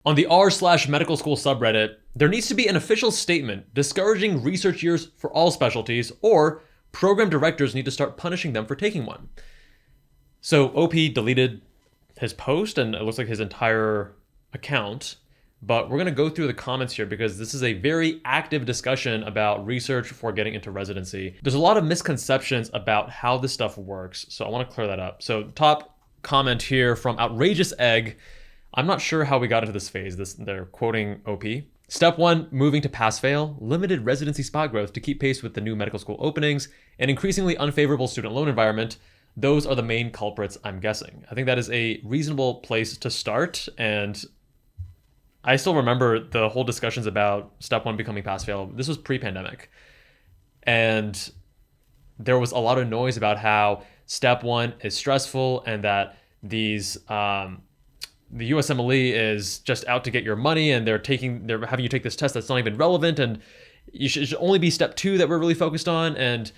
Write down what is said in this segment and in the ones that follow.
On the r/medical school subreddit, there needs to be an official statement discouraging research years for all specialties, or program directors need to start punishing them for taking one. So OP deleted his post and it looks like his entire account, but we're going to go through the comments here because this is a very active discussion about research for getting into residency. There's a lot of misconceptions about how this stuff works, so I want to clear that up. So top comment here from Outrageous Egg. I'm not sure how we got into this phase. They're quoting OP. Step 1, moving to pass-fail, limited residency spot growth to keep pace with the new medical school openings, and increasingly unfavorable student loan environment. Those are the main culprits, I'm guessing. I think that is a reasonable place to start, and I still remember the whole discussions about Step 1 becoming pass-fail. This was pre-pandemic, and there was a lot of noise about how Step 1 is stressful and that the USMLE is just out to get your money, and they're having you take this test that's not even relevant, and it should only be Step 2 that we're really focused on. And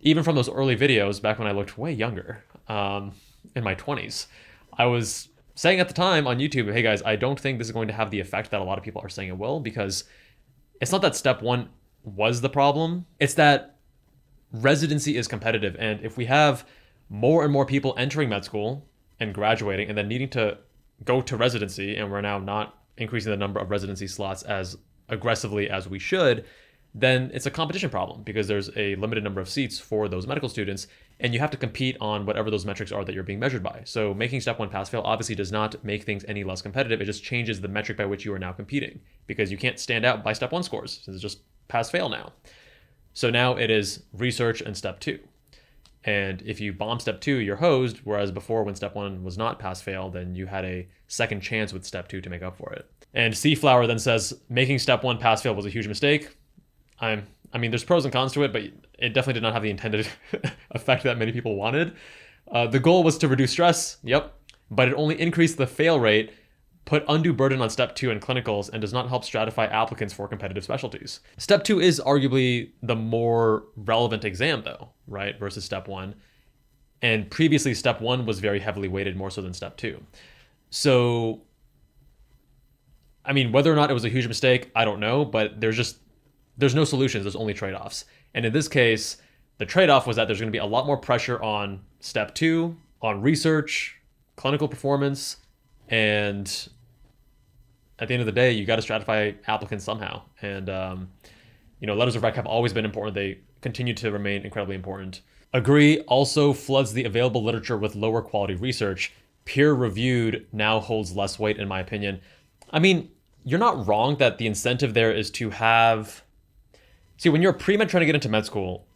even from those early videos back when I looked way younger, in my 20s, I was saying at the time on YouTube, hey guys, I don't think this is going to have the effect that a lot of people are saying it will, because it's not that Step 1 was the problem, it's that residency is competitive. And if we have more and more people entering med school and graduating and then needing to go to residency, and we're now not increasing the number of residency slots as aggressively as we should, then it's a competition problem because there's a limited number of seats for those medical students, and you have to compete on whatever those metrics are that you're being measured by. So making Step 1 pass-fail obviously does not make things any less competitive. It just changes the metric by which you are now competing, because you can't stand out by Step 1 scores, since it's just pass-fail now. So now it is research and Step 2. And if you bomb Step 2, you're hosed, whereas before, when Step 1 was not pass-fail, then you had a second chance with Step 2 to make up for it. And Seaflower then says, making Step 1 pass-fail was a huge mistake. I mean, there's pros and cons to it, but it definitely did not have the intended effect that many people wanted. The goal was to reduce stress, yep, but it only increased the fail rate, put undue burden on Step 2 and clinicals, and does not help stratify applicants for competitive specialties. Step 2 is arguably the more relevant exam though, right, versus Step 1. And previously, Step 1 was very heavily weighted more so than Step 2. So, I mean, whether or not it was a huge mistake, I don't know, but there's no solutions, there's only trade-offs. And in this case, the trade-off was that there's going to be a lot more pressure on Step 2, on research, clinical performance, and at the end of the day, you got to stratify applicants somehow. And, letters of rec have always been important. They continue to remain incredibly important. Agree also floods the available literature with lower quality research. Peer-reviewed now holds less weight, in my opinion. I mean, you're not wrong that the incentive there is to have... See, when you're a pre-med trying to get into med school,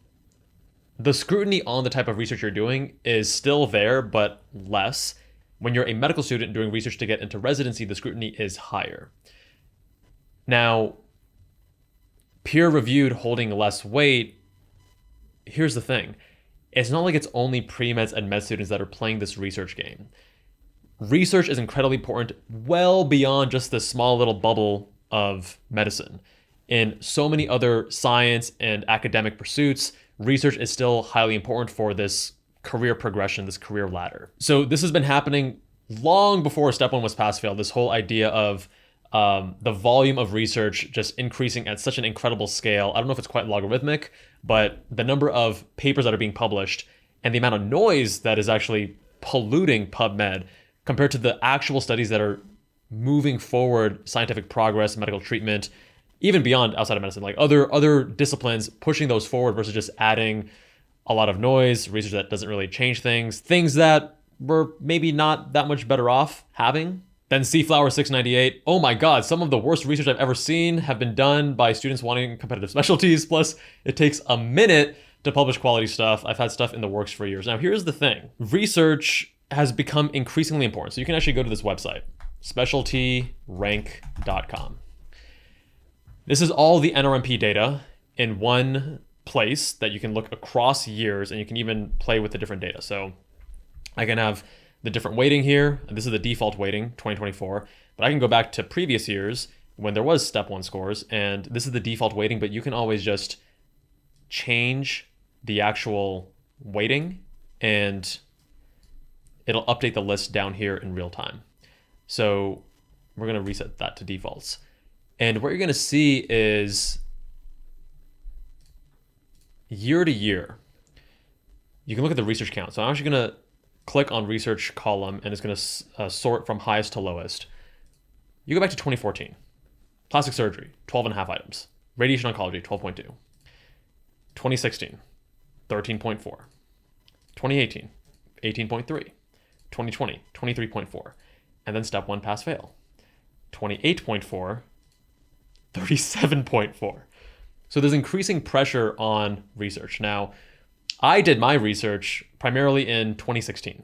the scrutiny on the type of research you're doing is still there, but less. When you're a medical student doing research to get into residency, the scrutiny is higher. Now, peer-reviewed holding less weight, here's the thing. It's not like it's only pre-meds and med students that are playing this research game. Research is incredibly important, well beyond just this small little bubble of medicine. In so many other science and academic pursuits, research is still highly important for this career progression, this career ladder. So this has been happening long before Step 1 was pass-fail, this whole idea of the volume of research just increasing at such an incredible scale. I don't know if it's quite logarithmic, but the number of papers that are being published and the amount of noise that is actually polluting PubMed compared to the actual studies that are moving forward scientific progress, medical treatment, even beyond outside of medicine, like other disciplines pushing those forward versus just adding a lot of noise, research that doesn't really change things that we're maybe not that much better off having. Then Seaflower 698, oh my God, some of the worst research I've ever seen have been done by students wanting competitive specialties. Plus, it takes a minute to publish quality stuff. I've had stuff in the works for years. Now, here's the thing. Research has become increasingly important. So you can actually go to this website, specialtyrank.com. This is all the NRMP data in one place that you can look across years, and you can even play with the different data. So I can have the different weighting here. This is the default weighting, 2024, but I can go back to previous years when there was Step 1 scores, and this is the default weighting, but you can always just change the actual weighting and it'll update the list down here in real time. So We're going to reset that to defaults. And what you're going to see is year to year, you can look at the research count. So I'm actually going to click on research column, and it's going to sort from highest to lowest. You go back to 2014. Plastic surgery, 12.5 items. Radiation oncology, 12.2. 2016, 13.4. 2018, 18.3. 2020, 23.4. And then step 1 pass fail. 28.4, 37.4. So there's increasing pressure on research. Now, I did my research primarily in 2016.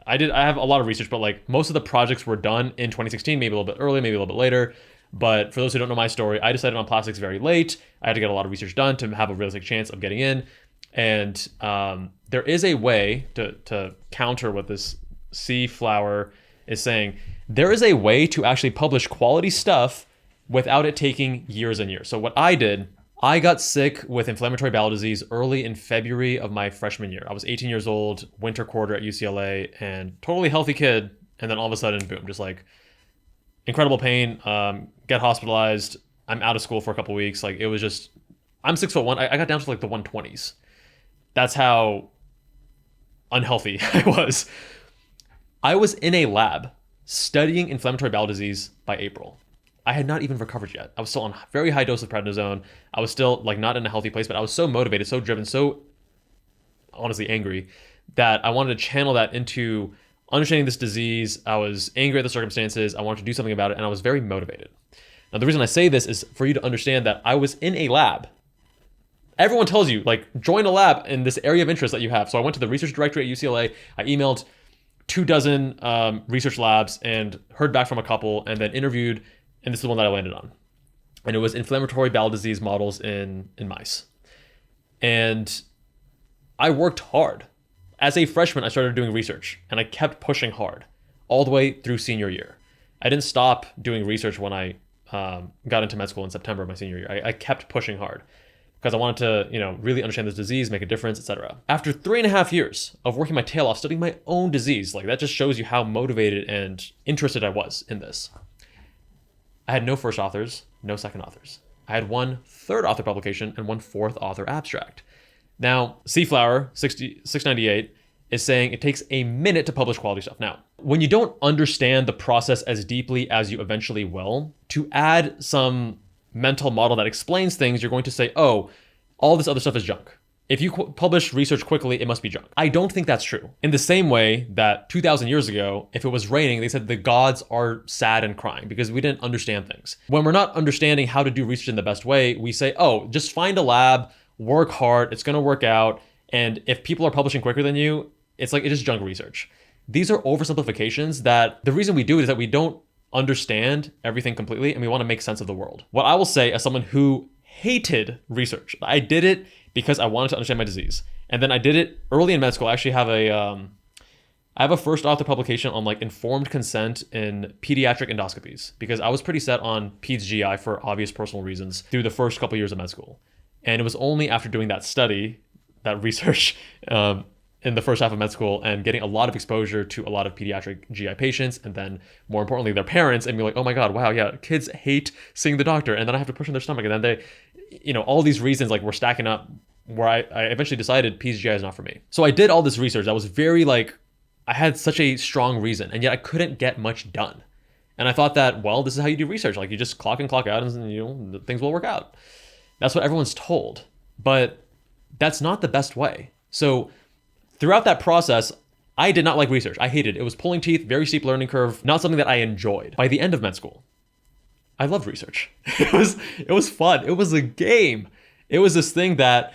I have a lot of research, but like most of the projects were done in 2016, maybe a little bit early, maybe a little bit later. But for those who don't know my story, I decided on plastics very late. I had to get a lot of research done to have a realistic chance of getting in. And there is a way to counter what this C flower is saying. There is a way to actually publish quality stuff without it taking years and years. So what I did, I got sick with inflammatory bowel disease early in February of my freshman year. I was 18 years old, winter quarter at UCLA, and totally healthy kid. And then all of a sudden, boom, just like incredible pain, get hospitalized. I'm out of school for a couple of weeks. Like it was just, I'm 6'1". I got down to like the 120s. That's how unhealthy I was. I was in a lab studying inflammatory bowel disease by April. I had not even recovered yet. I was still on very high dose of prednisone. I was still like not in a healthy place, but I was so motivated, so driven, so honestly angry that I wanted to channel that into understanding this disease. I was angry at the circumstances. I wanted to do something about it, and I was very motivated. Now, the reason I say this is for you to understand that I was in a lab. Everyone tells you, like, join a lab in this area of interest that you have. So I went to the research directory at UCLA. I emailed 24 research labs and heard back from a couple, and then interviewed, and this is the one that I landed on. And it was inflammatory bowel disease models in mice. And I worked hard. As a freshman, I started doing research, and I kept pushing hard all the way through senior year. I didn't stop doing research when I got into med school in September of my senior year. I kept pushing hard because I wanted to, really understand this disease, make a difference, etc. After 3.5 years of working my tail off studying my own disease, like that just shows you how motivated and interested I was in this. I had no first authors, no second authors. I had 1 third author publication and 1 fourth author abstract. Now, C-Flower 698 is saying it takes a minute to publish quality stuff. Now, when you don't understand the process as deeply as you eventually will, to add some mental model that explains things, you're going to say, oh, all this other stuff is junk. If you publish research quickly, it must be junk. I don't think that's true. In the same way that 2,000 years ago, if it was raining, they said the gods are sad and crying because we didn't understand things. When we're not understanding how to do research in the best way, we say, oh, just find a lab, work hard, it's gonna work out. And if people are publishing quicker than you, it's like, it is junk research. These are oversimplifications that the reason we do it is that we don't understand everything completely and we want to make sense of the world. What I will say as someone who hated research, I did it because I wanted to understand my disease. And then I did it early in med school. I actually have a first author publication on like informed consent in pediatric endoscopies because I was pretty set on peds GI for obvious personal reasons through the first couple years of med school. And it was only after doing that study, that research, in the first half of med school and getting a lot of exposure to a lot of pediatric GI patients and then more importantly their parents and be like, oh my God, wow, yeah, kids hate seeing the doctor and then I have to push in their stomach and then they, all these reasons like were stacking up where I eventually decided peds GI is not for me. So I did all this research. I was very like, I had such a strong reason and yet I couldn't get much done. And I thought that, well, this is how you do research. Like you just clock in, clock out and things will work out. That's what everyone's told, but that's not the best way. So throughout that process, I did not like research. I hated it. It was pulling teeth, very steep learning curve, not something that I enjoyed. By the end of med school, I loved research. It was fun. It was a game. It was this thing that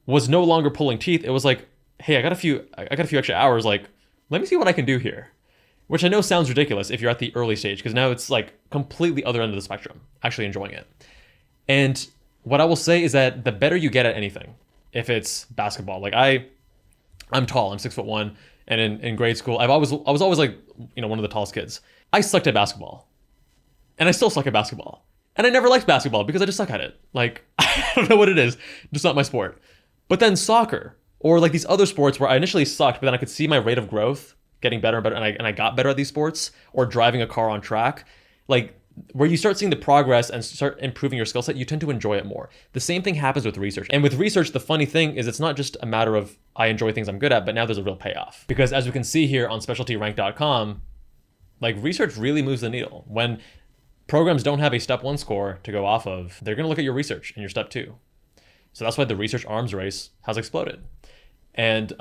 was no longer pulling teeth. It was like, hey, I got a few extra hours. Like, let me see what I can do here. Which I know sounds ridiculous if you're at the early stage, because now it's like completely other end of the spectrum, actually enjoying it. And what I will say is that the better you get at anything, if it's basketball, like I'm tall, I'm 6'1", and in grade school, I was always like, one of the tallest kids. I sucked at basketball. And I still suck at basketball. And I never liked basketball because I just suck at it. Like, I don't know what it is, just not my sport. But then soccer, or like these other sports where I initially sucked, but then I could see my rate of growth getting better and better, and I got better at these sports, or driving a car on track, like where you start seeing the progress and start improving your skill set, you tend to enjoy it more. The same thing happens with research. And with research, the funny thing is it's not just a matter of I enjoy things I'm good at, but now there's a real payoff. Because as we can see here on specialtyrank.com, like research really moves the needle. When programs don't have a step 1 score to go off of, they're going to look at your research and your step 2. So that's why the research arms race has exploded. And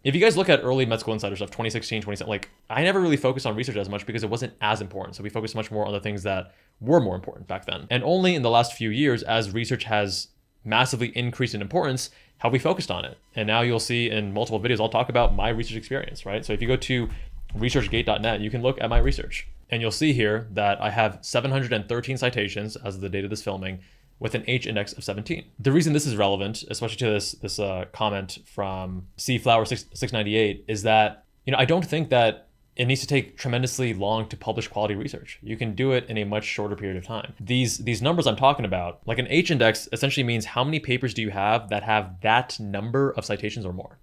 if you guys look at early med school insider stuff, 2016, 2017, like I never really focused on research as much because it wasn't as important. So we focused much more on the things that were more important back then. And only in the last few years, as research has massively increased in importance, have we focused on it. And now you'll see in multiple videos, I'll talk about my research experience, right? So if you go to researchgate.net, you can look at my research and you'll see here that I have 713 citations as of the date of this filming, with an H index of 17. The reason this is relevant, especially to this comment from cflower698, is that, I don't think that it needs to take tremendously long to publish quality research. You can do it in a much shorter period of time. These numbers I'm talking about, like an H index essentially means how many papers do you have that have that number of citations or more.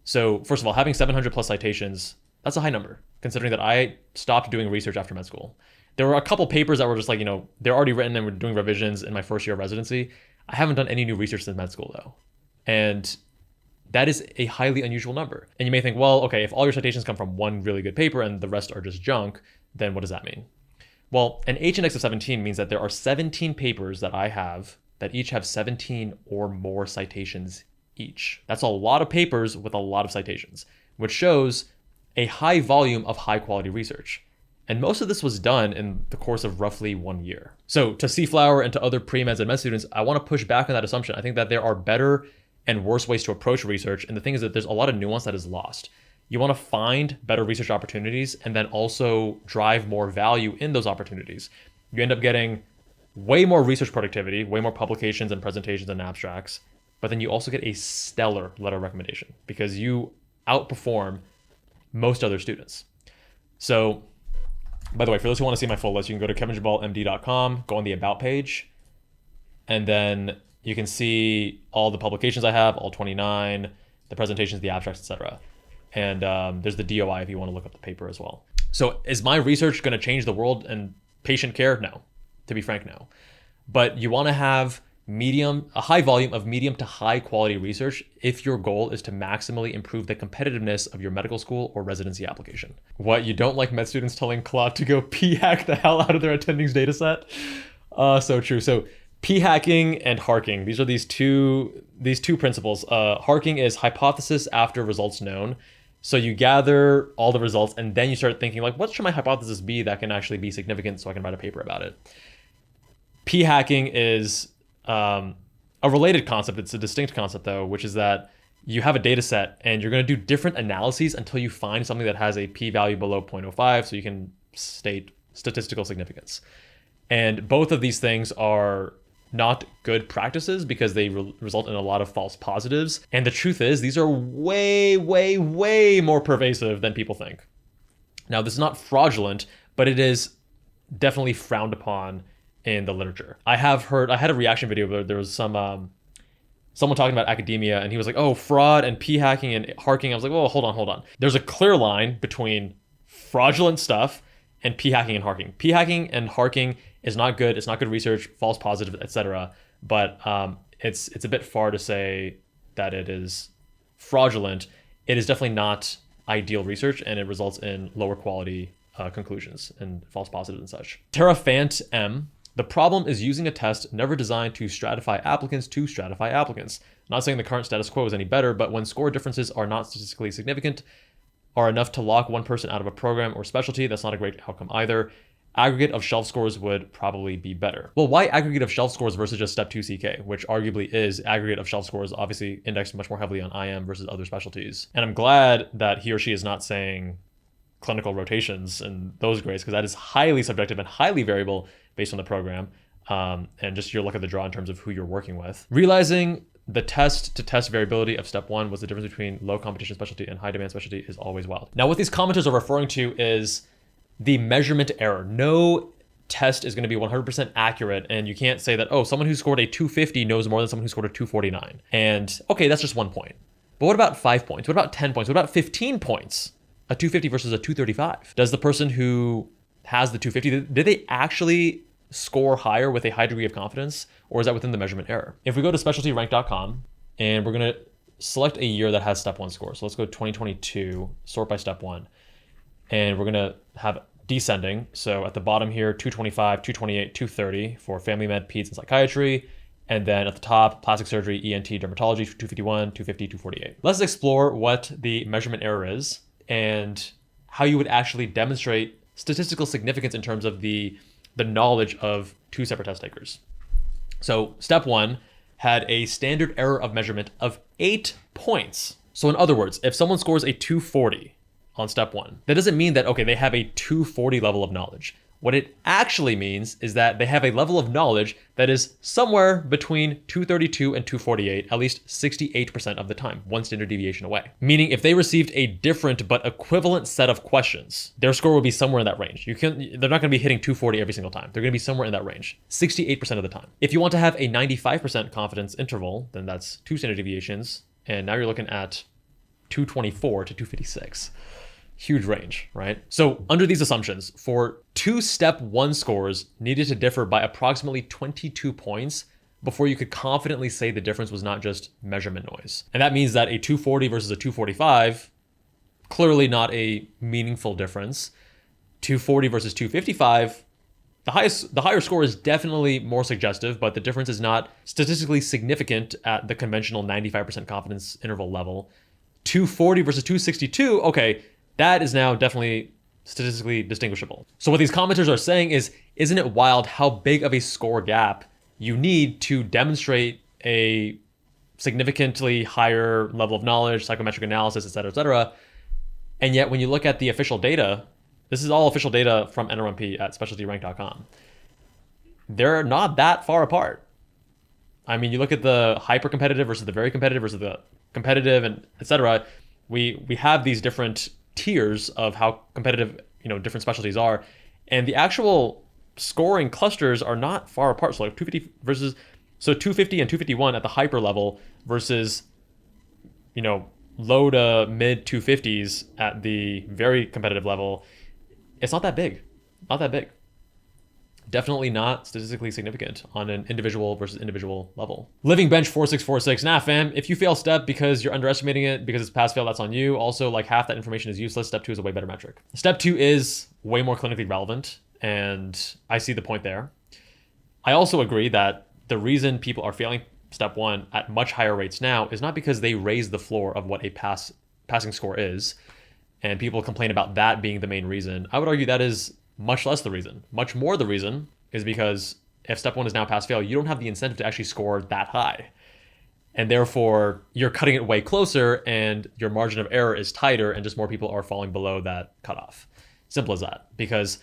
So first of all, having 700 plus citations, that's a high number, considering that I stopped doing research after med school. There were a couple papers that were just like, they're already written and we're doing revisions in my first year of residency. I haven't done any new research since med school though. And that is a highly unusual number. And you may think, well, okay, if all your citations come from one really good paper and the rest are just junk, then what does that mean? Well, an H index of 17 means that there are 17 papers that I have that each have 17 or more citations each. That's a lot of papers with a lot of citations, which shows a high volume of high quality research. And most of this was done in the course of roughly 1 year. So to C-Flower and to other pre-meds and med students, I want to push back on that assumption. I think that there are better and worse ways to approach research. And the thing is that there's a lot of nuance that is lost. You want to find better research opportunities and then also drive more value in those opportunities. You end up getting way more research productivity, way more publications and presentations and abstracts, but then you also get a stellar letter of recommendation because you outperform most other students. So, by the way, for those who want to see my full list, you can go to kevinjabalmd.com, go on the About page, and then you can see all the publications I have, all 29, the presentations, the abstracts, etc. And there's the DOI if you want to look up the paper as well. So is my research going to change the world and patient care? No, to be frank, no. But you want to have a high volume of medium to high quality research if your goal is to maximally improve the competitiveness of your medical school or residency application. What, you don't like med students telling Claude to go p-hack the hell out of their attendings data set? So true. So p-hacking and harking, these are these two principles. Harking is hypothesis after results known. So you gather all the results and then you start thinking like, what should my hypothesis be that can actually be significant so I can write a paper about it? P-hacking is a related concept. It's a distinct concept though, which is that you have a data set and you're going to do different analyses until you find something that has a p-value below 0.05 so you can state statistical significance. And both of these things are not good practices because they result in a lot of false positives. And the truth is, these are way, way, way more pervasive than people think. Now, this is not fraudulent, but it is definitely frowned upon in the literature. I had a reaction video where there was someone talking about academia and he was like, oh, fraud and p-hacking and harking. I was like, oh, hold on. There's a clear line between fraudulent stuff and p-hacking and harking. P-hacking and harking is not good. It's not good research, false positive, etc. But it's a bit far to say that it is fraudulent. It is definitely not ideal research and it results in lower quality conclusions and false positives and such. Terafant M. The problem is using a test never designed to stratify applicants. Not saying the current status quo is any better, but when score differences are not statistically significant, are enough to lock one person out of a program or specialty, that's not a great outcome either. Aggregate of shelf scores would probably be better. Well, why aggregate of shelf scores versus just step 2 CK, which arguably is aggregate of shelf scores, obviously indexed much more heavily on IM versus other specialties. And I'm glad that he or she is not saying clinical rotations and those grades, because that is highly subjective and highly variable based on the program and just your luck of the draw in terms of who you're working with. Realizing the test to test variability of step 1 was the difference between low competition specialty and high demand specialty is always wild. Now, what these commenters are referring to is the measurement error. No test is going to be 100% accurate, and you can't say that, oh, someone who scored a 250 knows more than someone who scored a 249. And okay, that's just 1 point. But what about 5 points? What about 10 points? What about 15 points? a 250 versus a 235? Does the person who has the 250, did they actually score higher with a high degree of confidence, or is that within the measurement error? If we go to specialtyrank.com and we're going to select a year that has step 1 score. So let's go 2022, sort by step 1. And we're going to have descending. So at the bottom here, 225, 228, 230 for family med, peds, and psychiatry. And then at the top, plastic surgery, ENT, dermatology, 251, 250, 248. Let's explore what the measurement error is and how you would actually demonstrate statistical significance in terms of the knowledge of 2 separate test takers. So step 1 had a standard error of measurement of 8 points. So in other words, if someone scores a 240 on step 1, that doesn't mean that, okay, they have a 240 level of knowledge. What it actually means is that they have a level of knowledge that is somewhere between 232 and 248, at least 68% of the time, 1 standard deviation away. Meaning if they received a different but equivalent set of questions, their score would be somewhere in that range. They're not going to be hitting 240 every single time. They're going to be somewhere in that range, 68% of the time. If you want to have a 95% confidence interval, then that's 2 standard deviations. And now you're looking at 224 to 256. Huge range, right? So under these assumptions, for 2 step 1 scores needed to differ by approximately 22 points before you could confidently say the difference was not just measurement noise. And that means that a 240 versus a 245, clearly not a meaningful difference. 240 versus 255, the higher score is definitely more suggestive, but the difference is not statistically significant at the conventional 95% confidence interval level. 240 versus 262, okay, that is now definitely statistically distinguishable. So what these commenters are saying is, isn't it wild how big of a score gap you need to demonstrate a significantly higher level of knowledge, psychometric analysis, et cetera, and yet when you look at the official data, this is all official data from NRMP at specialtyrank.com, they're not that far apart. I mean, you look at the hyper competitive versus the very competitive versus the competitive, and et cetera. We have these different tiers of how competitive, different specialties are, and the actual scoring clusters are not far apart. So like 250 and 251 at the hyper level versus, low to mid 250s at the very competitive level. It's not that big, Definitely not statistically significant on an individual versus individual level. Living bench 4646. Nah, fam, if you fail step because you're underestimating it because it's pass fail, that's on you. Also, like half that information is useless. Step 2 is a way better metric. Step 2 is way more clinically relevant, and I see the point there. I also agree that the reason people are failing step 1 at much higher rates now is not because they raise the floor of what a passing score is, and people complain about that being the main reason. I would argue that is much less the reason. Much more the reason is because if step 1 is now pass fail, you don't have the incentive to actually score that high. And therefore, you're cutting it way closer and your margin of error is tighter and just more people are falling below that cutoff. Simple as that. Because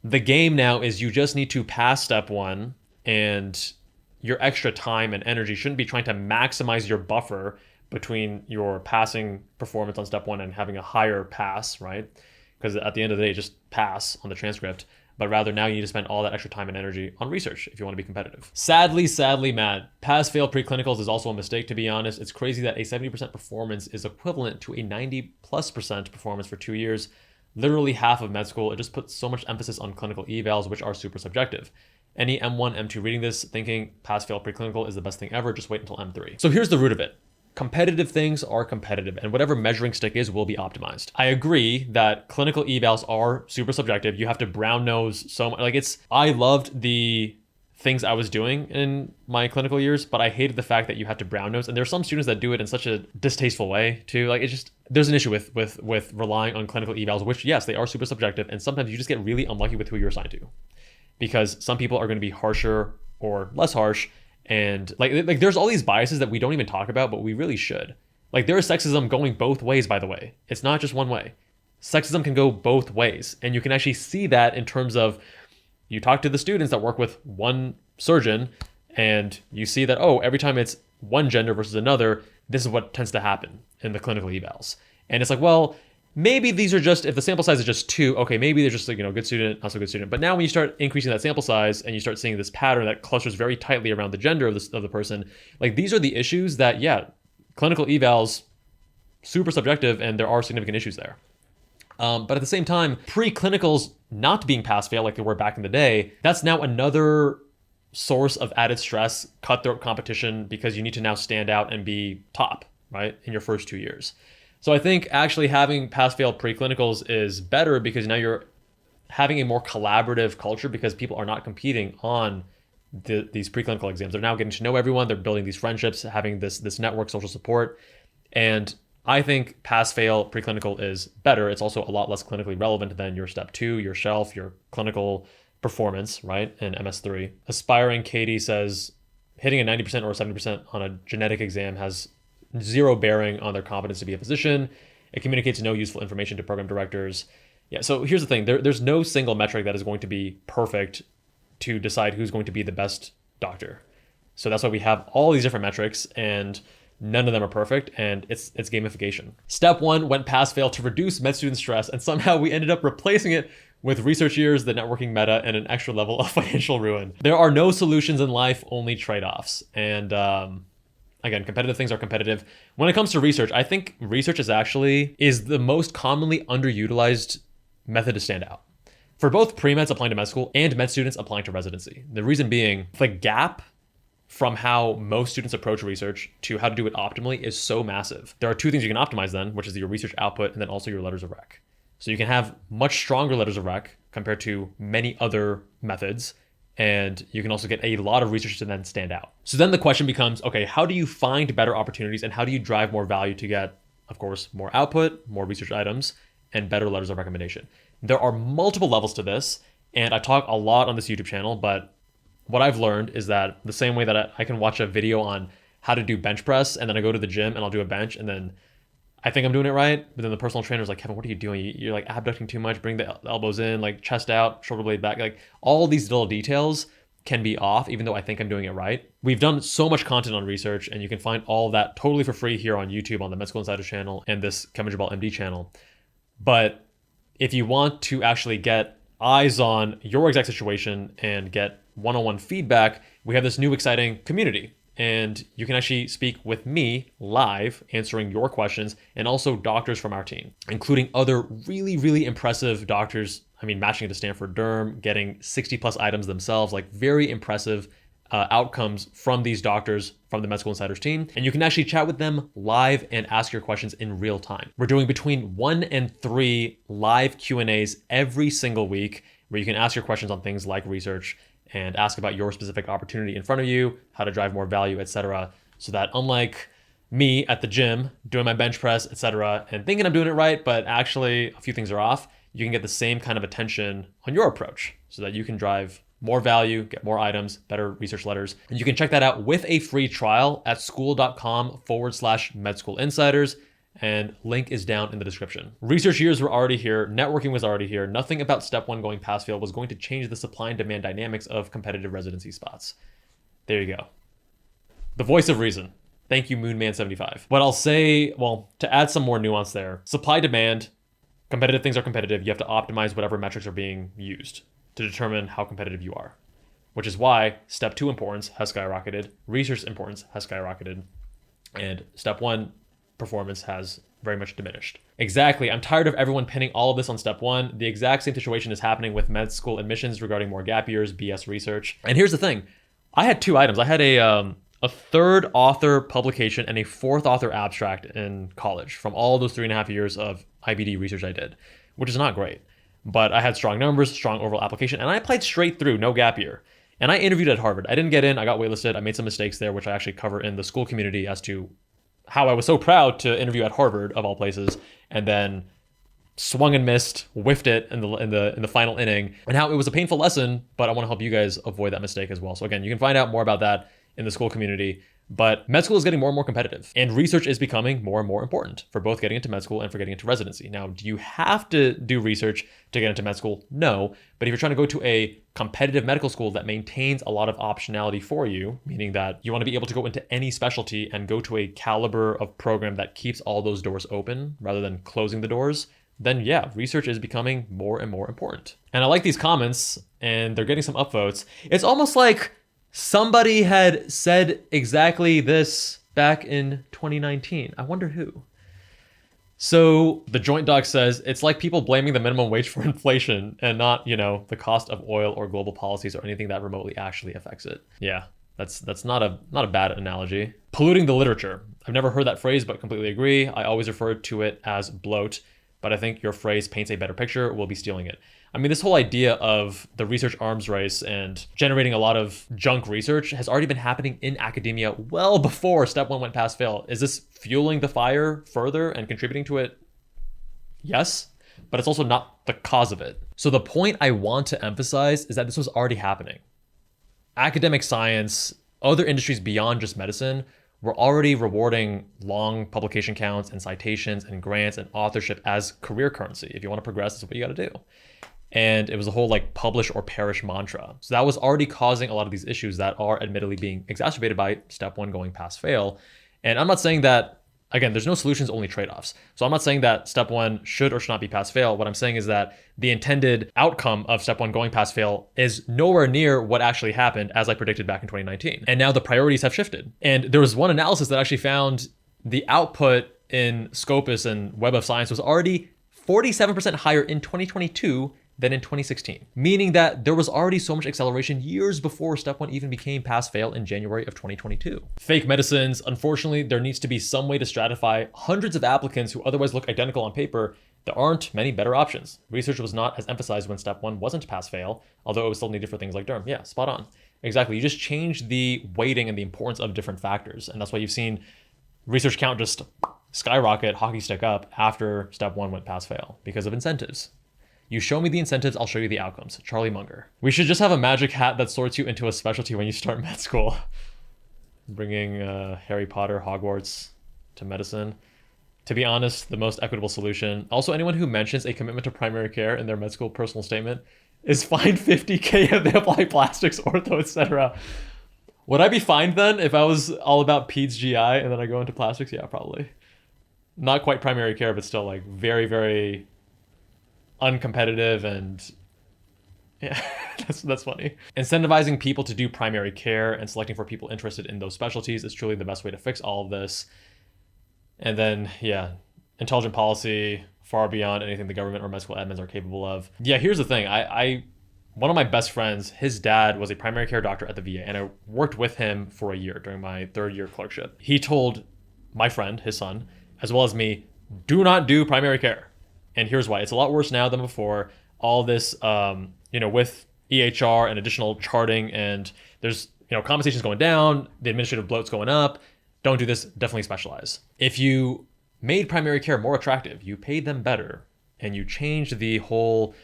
the game now is you just need to pass step 1, and your extra time and energy shouldn't be trying to maximize your buffer between your passing performance on step 1 and having a higher pass, right? Because at the end of the day, just pass on the transcript, but rather now you need to spend all that extra time and energy on research if you want to be competitive. Sadly, Matt, pass-fail preclinicals is also a mistake, to be honest. It's crazy that a 70% performance is equivalent to a 90+% performance for 2 years, literally half of med school. It just puts so much emphasis on clinical evals, which are super subjective. Any M1, M2 reading this thinking pass-fail preclinical is the best thing ever, just wait until M3. So here's the root of it. Competitive things are competitive, and whatever measuring stick is will be optimized. I agree that clinical evals are super subjective. You have to brown nose so much. I loved the things I was doing in my clinical years, but I hated the fact that you have to brown nose. And there are some students that do it in such a distasteful way too. There's an issue with relying on clinical evals, which yes, they are super subjective, and sometimes you just get really unlucky with who you're assigned to, because some people are going to be harsher or less harsh. And like there's all these biases that we don't even talk about, but we really should. Like there is sexism going both ways, by the way. It's not just one way. Sexism can go both ways. And you can actually see that in terms of, you talk to the students that work with one surgeon and you see that, oh, every time it's one gender versus another, this is what tends to happen in the clinical evals. And it's like, well, maybe these are just, if the sample size is just 2, okay, maybe they're just good student, not so good student. But now when you start increasing that sample size and you start seeing this pattern that clusters very tightly around the gender of the person, like these are the issues that, yeah, clinical evals, super subjective, and there are significant issues there. But at the same time, preclinicals not being pass-fail like they were back in the day, that's now another source of added stress, cutthroat competition, because you need to now stand out and be top, right, in your first 2 years. So I think actually having pass-fail preclinicals is better because now you're having a more collaborative culture because people are not competing on these preclinical exams. They're now getting to know everyone. They're building these friendships, having this network, social support. And I think pass-fail preclinical is better. It's also a lot less clinically relevant than your step 2, your shelf, your clinical performance, right, in MS3. Aspiring Katie says, hitting a 90% or 70% on a genetic exam has zero bearing on their competence to be a physician. It communicates no useful information to program directors. Yeah, so here's the thing. There's no single metric that is going to be perfect to decide who's going to be the best doctor. So that's why we have all these different metrics, and none of them are perfect, and it's gamification. Step 1 went pass-fail to reduce med student stress, and somehow we ended up replacing it with research years, the networking meta, and an extra level of financial ruin. There are no solutions in life, only trade-offs. And again, competitive things are competitive. When it comes to research, I think research is the most commonly underutilized method to stand out. For both pre-meds applying to med school and med students applying to residency. The reason being, the gap from how most students approach research to how to do it optimally is so massive. There are 2 things you can optimize then, which is your research output and then also your letters of rec. So you can have much stronger letters of rec compared to many other methods, and you can also get a lot of research to then stand out. So then the question becomes, okay, how do you find better opportunities and how do you drive more value to get, of course, more output, more research items, and better letters of recommendation? There are multiple levels to this, and I talk a lot on this YouTube channel, but what I've learned is that the same way that I can watch a video on how to do bench press, and then I go to the gym and I'll do a bench, and then I think I'm doing it right, but then the personal trainer's like, Kevin, what are you doing? You're like abducting too much, bring the elbows in, like chest out, shoulder blade back. Like all these little details can be off, even though I think I'm doing it right. We've done so much content on research, and you can find all of that totally for free here on YouTube on the Med School Insiders channel and this Kevin Jabal MD channel. But if you want to actually get eyes on your exact situation and get one-on-one feedback, we have this new exciting community. And you can actually speak with me live, answering your questions, and also doctors from our team, including other really, really impressive doctors. I mean, matching it to Stanford Derm, getting 60 plus items themselves, like very impressive outcomes from these doctors from the Med School Insiders team. And you can actually chat with them live and ask your questions in real time. We're doing between 1 and 3 live Q&As every single week where you can ask your questions on things like research and ask about your specific opportunity in front of you, how to drive more value, etc. So that unlike me at the gym doing my bench press, etc., and thinking I'm doing it right, but actually a few things are off, you can get the same kind of attention on your approach so that you can drive more value, get more items, better research letters. And you can check that out with a free trial at school.com/medschoolinsiders. And link is down in the description. Research years were already here. Networking was already here. Nothing about step 1 going pass-fail was going to change the supply and demand dynamics of competitive residency spots. There you go. The voice of reason. Thank you, Moonman75. What I'll say, well, to add some more nuance there, supply demand, competitive things are competitive. You have to optimize whatever metrics are being used to determine how competitive you are, which is why step 2 importance has skyrocketed, research importance has skyrocketed, and step 1 performance has very much diminished. Exactly. I'm tired of everyone pinning all of this on step 1. The exact same situation is happening with med school admissions regarding more gap years, BS research. And here's the thing. I had 2 items. I had a 3rd author publication and a 4th author abstract in college from all those 3.5 years of IBD research I did, which is not great. But I had strong numbers, strong overall application, and I applied straight through, no gap year. And I interviewed at Harvard. I didn't get in. I got waitlisted. I made some mistakes there, which I actually cover in the school community as to how I was so proud to interview at Harvard of all places, and then swung and missed, whiffed it in the final inning, and how it was a painful lesson. But I want to help you guys avoid that mistake as well. So again, you can find out more about that in the school community. But med school is getting more and more competitive, and research is becoming more and more important for both getting into med school and for getting into residency. Now, do you have to do research to get into med school? No. But if you're trying to go to a competitive medical school that maintains a lot of optionality for you, meaning that you want to be able to go into any specialty and go to a caliber of program that keeps all those doors open rather than closing the doors, then yeah, research is becoming more and more important. And I like these comments, and they're getting some upvotes. It's almost like somebody had said exactly this back in 2019. I wonder who. So the joint doc says it's like people blaming the minimum wage for inflation and not, the cost of oil or global policies or anything that remotely actually affects it. Yeah, that's not a bad analogy. Polluting the literature. I've never heard that phrase, but completely agree. I always refer to it as bloat, but I think your phrase paints a better picture. We'll be stealing it. I mean, this whole idea of the research arms race and generating a lot of junk research has already been happening in academia well before step one went pass fail. Is this fueling the fire further and contributing to it? Yes, but it's also not the cause of it. So the point I want to emphasize is that this was already happening. Academic science, other industries beyond just medicine, were already rewarding long publication counts and citations and grants and authorship as career currency. If you want to progress, that's what you got to do. And it was a whole publish or perish mantra. So that was already causing a lot of these issues that are admittedly being exacerbated by step one going pass fail. And I'm not saying that, again, there's no solutions, only trade-offs. So I'm not saying that step one should or should not be pass fail. What I'm saying is that the intended outcome of step one going pass fail is nowhere near what actually happened as I predicted back in 2019. And now the priorities have shifted. And there was one analysis that actually found the output in Scopus and Web of Science was already 47% higher in 2022 than in 2016, meaning that there was already so much acceleration years before step one even became pass fail in January of 2022. Fake medicines, unfortunately, there needs to be some way to stratify hundreds of applicants who otherwise look identical on paper. There aren't many better options. Research was not as emphasized when step one wasn't pass fail, although it was still needed for things like derm. Yeah, spot on. Exactly. You just change the weighting and the importance of different factors. And that's why you've seen research count just skyrocket, hockey stick up after step one went pass fail because of incentives. You show me the incentives, I'll show you the outcomes. Charlie Munger. We should just have a magic hat that sorts you into a specialty when you start med school. Bringing Harry Potter, Hogwarts to medicine. To be honest, the most equitable solution. Also, anyone who mentions a commitment to primary care in their med school personal statement is fined $50K if they apply plastics, ortho, etc. Would I be fined then if I was all about peds GI and then I go into plastics? Yeah, probably. Not quite primary care, but still very, very uncompetitive, and yeah, that's funny. Incentivizing people to do primary care and selecting for people interested in those specialties is truly the best way to fix all of this. And then, yeah, intelligent policy far beyond anything the government or med school admins are capable of. Yeah, here's the thing. One of my best friends, his dad was a primary care doctor at the VA, and I worked with him for a year during my third year clerkship. He told my friend, his son, as well as me, do not do primary care. And here's why. It's a lot worse now than before. All this, with EHR and additional charting, and there's, compensations going down, the administrative bloat's going up. Don't do this, definitely specialize. If you made primary care more attractive, you paid them better, and you changed the whole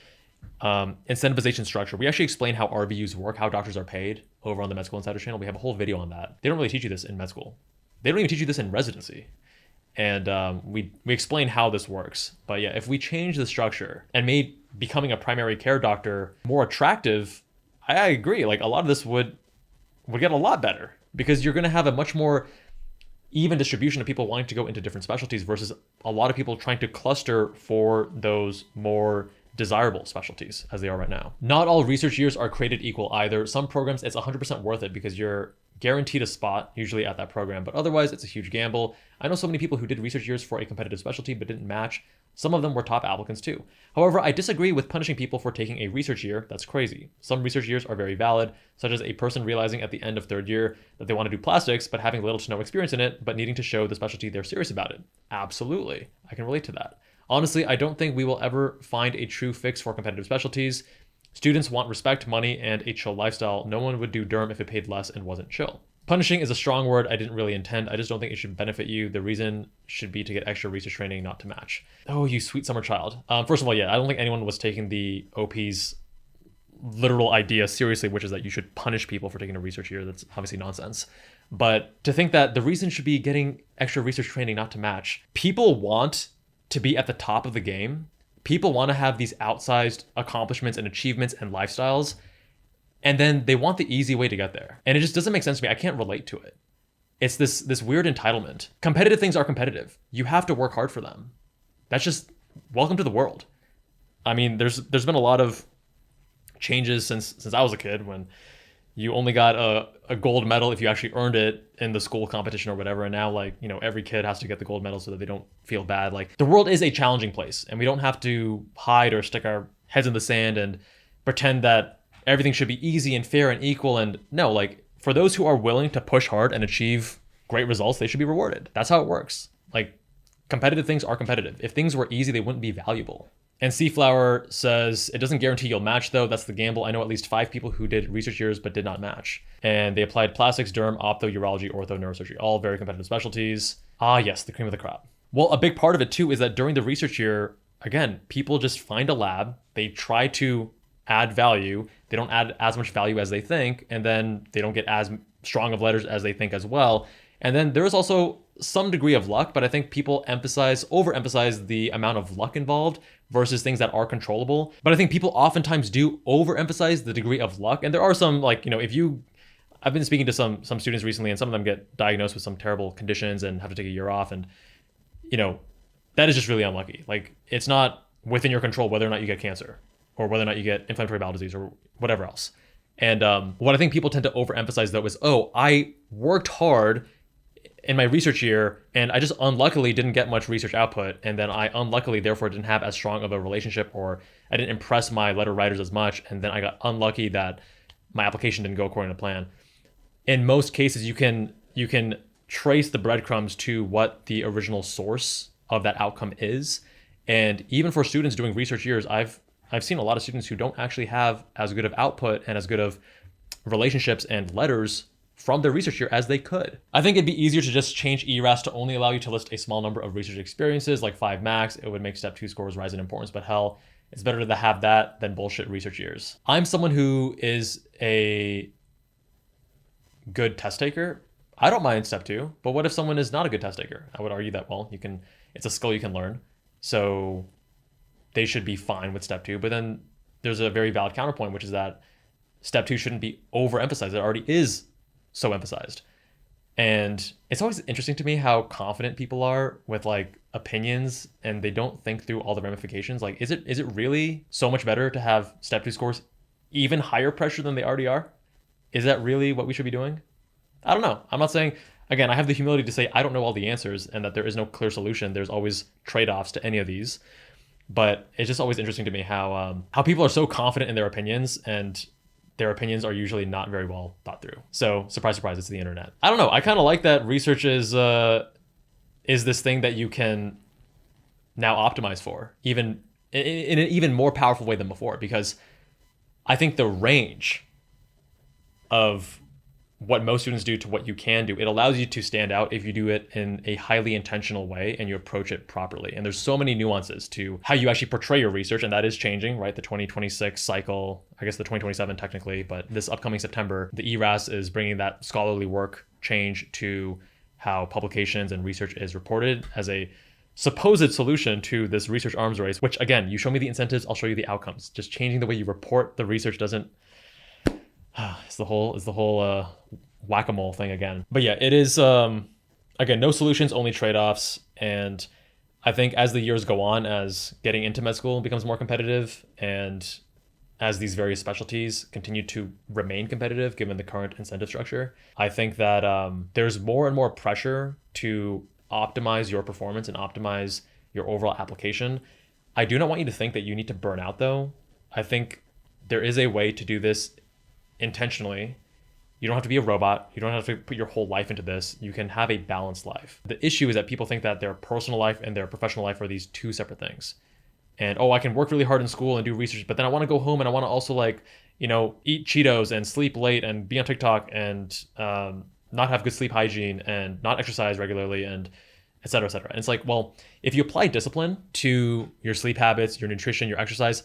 incentivization structure. We actually explain how RVUs work, how doctors are paid over on the Med School Insider channel. We have a whole video on that. They don't really teach you this in med school. They don't even teach you this in residency. And we explain how this works. But yeah, if we change the structure and made becoming a primary care doctor more attractive, I agree. A lot of this would get a lot better because you're going to have a much more even distribution of people wanting to go into different specialties versus a lot of people trying to cluster for those more desirable specialties as they are right now. Not all research years are created equal either. Some programs, it's 100% worth it because you're guaranteed a spot usually at that program, but otherwise it's a huge gamble. I know so many people who did research years for a competitive specialty but didn't match. Some of them were top applicants too. However, I disagree with punishing people for taking a research year. That's crazy. Some research years are very valid, such as a person realizing at the end of third year that they want to do plastics but having little to no experience in it, but needing to show the specialty they're serious about it. Absolutely. I can relate to that. Honestly, I don't think we will ever find a true fix for competitive specialties. Students want respect, money, and a chill lifestyle. No one would do derm if it paid less and wasn't chill. Punishing is a strong word I didn't really intend. I just don't think it should benefit you. The reason should be to get extra research training, not to match. Oh, you sweet summer child. First of all, yeah, I don't think anyone was taking the OP's literal idea seriously, which is that you should punish people for taking a research year. That's obviously nonsense. But to think that the reason should be getting extra research training, not to match. People want to be at the top of the game. People want to have these outsized accomplishments and achievements and lifestyles, and then they want the easy way to get there. And it just doesn't make sense to me. I can't relate to it. It's this weird entitlement. Competitive things are competitive. You have to work hard for them. That's just welcome to the world. I mean, there's been a lot of changes since I was a kid when, you only got a gold medal if you actually earned it in the school competition or whatever. And now, like, every kid has to get the gold medal so that they don't feel bad. Like, the world is a challenging place, and we don't have to hide or stick our heads in the sand and pretend that everything should be easy and fair and equal. And no, like, for those who are willing to push hard and achieve great results, they should be rewarded. That's how it works. Like, competitive things are competitive. If things were easy, they wouldn't be valuable. And Seaflower says, it doesn't guarantee you'll match though. That's the gamble. I know at least 5 people who did research years but did not match. And they applied plastics, derm, optho, urology, ortho, neurosurgery, all very competitive specialties. Ah, yes, the cream of the crop. Well, a big part of it too is that during the research year, again, people just find a lab, they try to add value, they don't add as much value as they think, and then they don't get as strong of letters as they think as well. And then there is also some degree of luck, but I think people overemphasize the amount of luck involved versus things that are controllable. But I think people oftentimes do overemphasize the degree of luck. And there are some, like, I've been speaking to some students recently, and some of them get diagnosed with some terrible conditions and have to take a year off. And, that is just really unlucky. Like, it's not within your control whether or not you get cancer or whether or not you get inflammatory bowel disease or whatever else. And what I think people tend to overemphasize though is, I worked hard in my research year, and I just unluckily didn't get much research output, and then I unluckily therefore didn't have as strong of a relationship, or I didn't impress my letter writers as much, and then I got unlucky that my application didn't go according to plan. In most cases, you can trace the breadcrumbs to what the original source of that outcome is. And even for students doing research years, I've seen a lot of students who don't actually have as good of output and as good of relationships and letters from their research year as they could. I think it'd be easier to just change ERAS to only allow you to list a small number of research experiences, like 5 max. It would make step 2 scores rise in importance, but hell, it's better to have that than bullshit research years. I'm someone who is a good test taker. I don't mind step 2, but what if someone is not a good test taker? I would argue that, well, it's a skill you can learn. So they should be fine with step 2, but then there's a very valid counterpoint, which is that step 2 shouldn't be overemphasized. It already is so emphasized. And it's always interesting to me how confident people are with, like, opinions, and they don't think through all the ramifications. Like, is it really so much better to have step 2 scores even higher pressure than they already are? Is that really what we should be doing? I don't know. I'm not saying, again, I have the humility to say I don't know all the answers and that there is no clear solution. There's always trade-offs to any of these. But it's just always interesting to me how people are so confident in their opinions, and their opinions are usually not very well thought through. So surprise, surprise, it's the internet. I don't know. I kind of like that research is this thing that you can now optimize for, even in an even more powerful way than before, because I think the range of what most students do to what you can do, it allows you to stand out if you do it in a highly intentional way and you approach it properly. And there's so many nuances to how you actually portray your research, and that is changing, right? The 2026 cycle, I guess the 2027 technically, but this upcoming September, the ERAS is bringing that scholarly work change to how publications and research is reported as a supposed solution to this research arms race, which, again, you show me the incentives, I'll show you the outcomes. Just changing the way you report the research doesn't, it's the whole whack-a-mole thing again. But yeah, it is, again, no solutions, only trade-offs. And I think as the years go on, as getting into med school becomes more competitive, and as these various specialties continue to remain competitive given the current incentive structure, I think that there's more and more pressure to optimize your performance and optimize your overall application. I do not want you to think that you need to burn out, though. I think there is a way to do this intentionally. You don't have to be a robot. You don't have to put your whole life into this. You can have a balanced life. The issue is that people think that their personal life and their professional life are these two separate things. And, I can work really hard in school and do research, but then I want to go home and I want to also, like, eat Cheetos and sleep late and be on TikTok and not have good sleep hygiene and not exercise regularly and et cetera, et cetera. And it's like, well, if you apply discipline to your sleep habits, your nutrition, your exercise,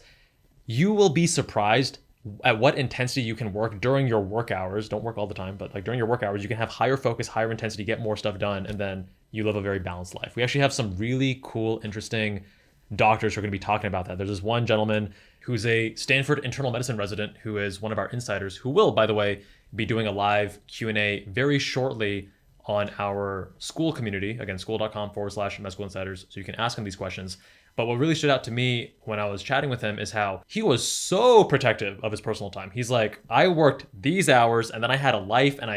you will be surprised at what intensity you can work during your work hours. Don't work all the time, but like during your work hours, you can have higher focus, higher intensity, get more stuff done, and then you live a very balanced life. We actually have some really cool, interesting doctors who are going to be talking about that. There's this one gentleman who's a Stanford internal medicine resident who is one of our insiders, who will, by the way, be doing a live Q&A very shortly on our school community. Again, school.com/med school insiders. So you can ask him these questions. But what really stood out to me when I was chatting with him is how he was so protective of his personal time. He's like, I worked these hours and then I had a life, and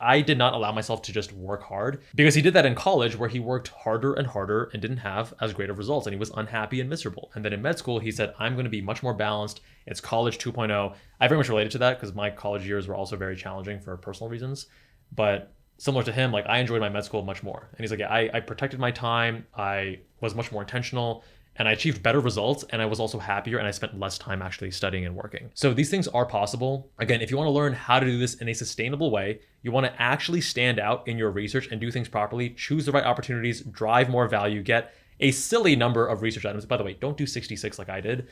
I did not allow myself to just work hard, because he did that in college where he worked harder and harder and didn't have as great of results, and he was unhappy and miserable. And then in med school, he said, I'm going to be much more balanced. It's college 2.0. I very much related to that because my college years were also very challenging for personal reasons. But similar to him, like, I enjoyed my med school much more. And he's like, yeah, I protected my time. I was much more intentional, and I achieved better results, and I was also happier, and I spent less time actually studying and working. So these things are possible. Again, if you want to learn how to do this in a sustainable way, you want to actually stand out in your research and do things properly, choose the right opportunities, drive more value, get a silly number of research items. By the way, don't do 66 like I did.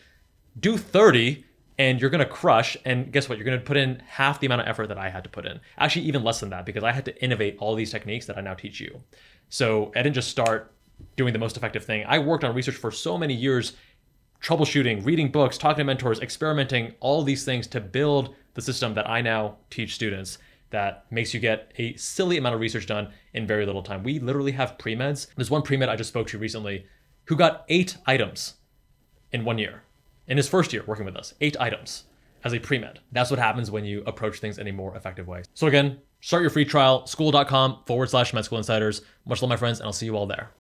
Do 30, and you're going to crush. And guess what? You're going to put in half the amount of effort that I had to put in. Actually, even less than that, because I had to innovate all these techniques that I now teach you. So I didn't just start doing the most effective thing. I worked on research for so many years, troubleshooting, reading books, talking to mentors, experimenting, all these things to build the system that I now teach students that makes you get a silly amount of research done in very little time. We literally have pre-meds. There's one pre-med I just spoke to recently who got 8 items in 1 year. In his first year working with us, 8 items as a pre-med. That's what happens when you approach things in a more effective way. So again, start your free trial, school.com/med school insiders. Much love, my friends, and I'll see you all there.